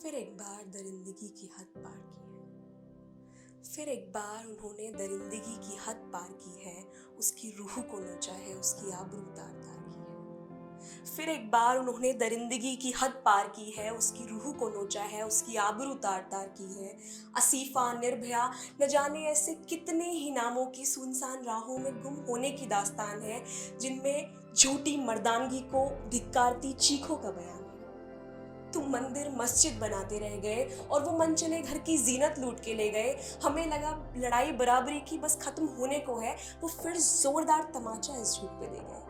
फिर एक बार दरिंदगी की हद पार की है। फिर एक बार उन्होंने दरिंदगी की हद पार की है, उसकी रूह को नोचा है, उसकी आबरू तार तार की है। फिर एक बार उन्होंने दरिंदगी की हद पार की है, उसकी रूह को नोचा है, उसकी आबरू तार तार की है। असीफा, निर्भया, न जाने ऐसे कितने ही नामों की सुनसान राहों में गुम होने की दास्तान है, जिनमें झूठी मर्दानगी को धिक्कारती चीखों का बयान है। तुम मंदिर मस्जिद बनाते रह गए और वो मनचले घर की जीनत लूट के ले गए। हमें लगा लड़ाई बराबरी की बस खत्म होने को है, वो फिर जोरदार तमाचा इस झूठ पे दे गए।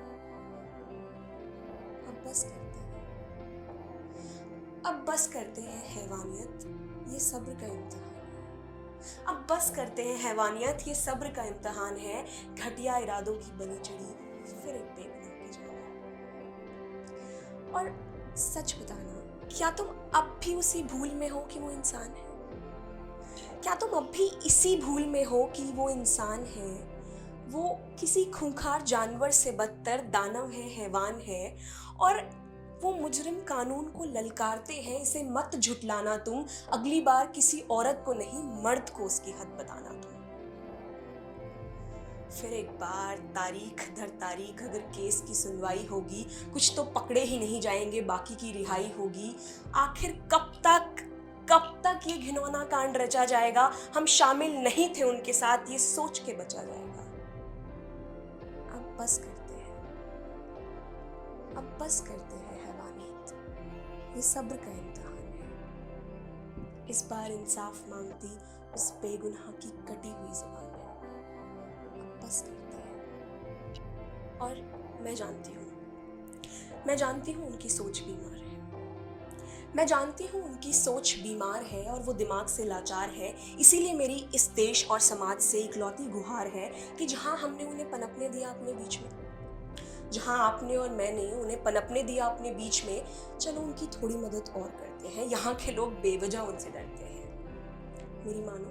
अब बस करते हैं, अब बस करते हैं हैवानियत, ये सब्र का इम्तिहान है। अब बस करते हैं हैवानियत, ये सब्र का इम्तिहान है। घटिया इरादों की बलि चढ़ी फिर एक बेगुनाह की जान है। और सच बताना, क्या तुम अब भी उसी भूल में हो कि वो इंसान है? क्या तुम अब भी इसी भूल में हो कि वो इंसान है? वो किसी खूंखार जानवर से बदतर दानव है, हैवान है। और वो मुजरिम कानून को ललकारते हैं, इसे मत झुटलाना तुम। अगली बार किसी औरत को नहीं, मर्द को उसकी हद बताना तुम। फिर एक बार तारीख दर तारीख अगर केस की सुनवाई होगी, कुछ तो पकड़े ही नहीं जाएंगे, बाकी की रिहाई होगी। आखिर कब तक ये घिनौना कांड रचा जाएगा? हम शामिल नहीं थे उनके साथ, ये सोच के बचा जाएगा। अब बस करते हैं, अब बस करते हैं हैवानियत, ये सब्र का इम्तिहान है। इस बार इंसाफ मांगती उस बेगुनाह की कटी हुई ज़बान है। बस करते हैं। और मैं जानती हूँ उनकी सोच बीमार है। मैं जानती हूँ उनकी सोच बीमार है और वो दिमाग से लाचार है। इसीलिए मेरी इस देश और समाज से इकलौती गुहार है कि जहाँ हमने उन्हें पनपने दिया अपने बीच में, जहाँ आपने और मैंने उन्हें पनपने दिया अपने बीच में, चलो उनकी थोड़ी मदद और करते हैं। यहाँ के लोग बेवजह उनसे डरते हैं। मेरी मानो,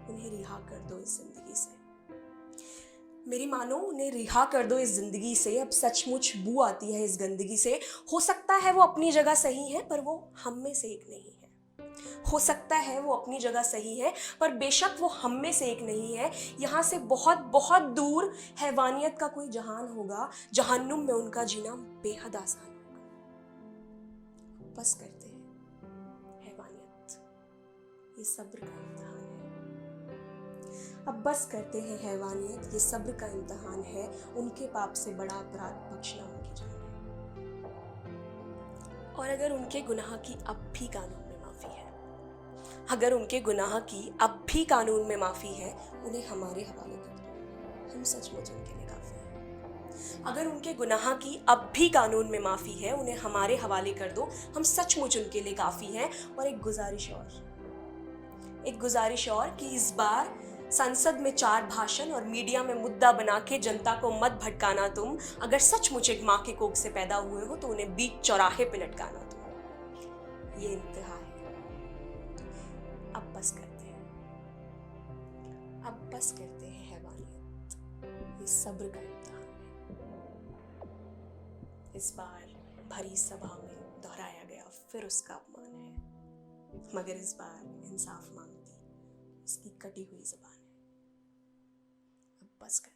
उन्हें रिहा कर दो इस जिंदगी से। मेरी मानो, उन्हें रिहा कर दो इस जिंदगी से। अब सचमुच बू आती है इस गंदगी से। हो सकता है वो अपनी जगह सही है, पर वो हम में से एक नहीं है। हो सकता है वो अपनी जगह सही है, पर बेशक वो हम में से एक नहीं है। यहाँ से बहुत बहुत दूर हैवानियत का कोई जहान होगा, जहन्नुम में उनका जीना बेहद आसान होगा। बस करते हैं हैवानियत, ये सब्र का इम्तिहान है। अब बस करते हैं हैवानियत, ये सब्र का इम्तिहान है। उनके पाप से बड़ा अपराध बख्शना उनकी जान है। और अगर उनके गुनाह की अब भी कानून में माफ़ी है, अगर उनके गुनाह की अब भी कानून में माफ़ी है, उन्हें हमारे हवाले कर दो, हम सचमुच उनके लिए काफ़ी हैं। अगर उनके गुनाह की अब भी कानून में माफ़ी है, उन्हें हमारे हवाले कर दो, हम सचमुच उनके लिए काफ़ी हैं। और एक गुजारिश और कि इस बार संसद में 4 भाषण और मीडिया में मुद्दा बना के जनता को मत भटकाना तुम। अगर सचमुच एक माँ के कोख से पैदा हुए हो तो उन्हें बीच चौराहे पे लटकाना तुम। ये इंतहा है। अब बस करते हैं, अब बस करते हैं हैवानियत, ये सब्र का इम्तिहान है। इस बार भरी सभा में दोहराया गया फिर उसका अपमान है, मगर इस बार इंसाफ मांगती उसकी कटी हुई ज़बान है। अब बस कर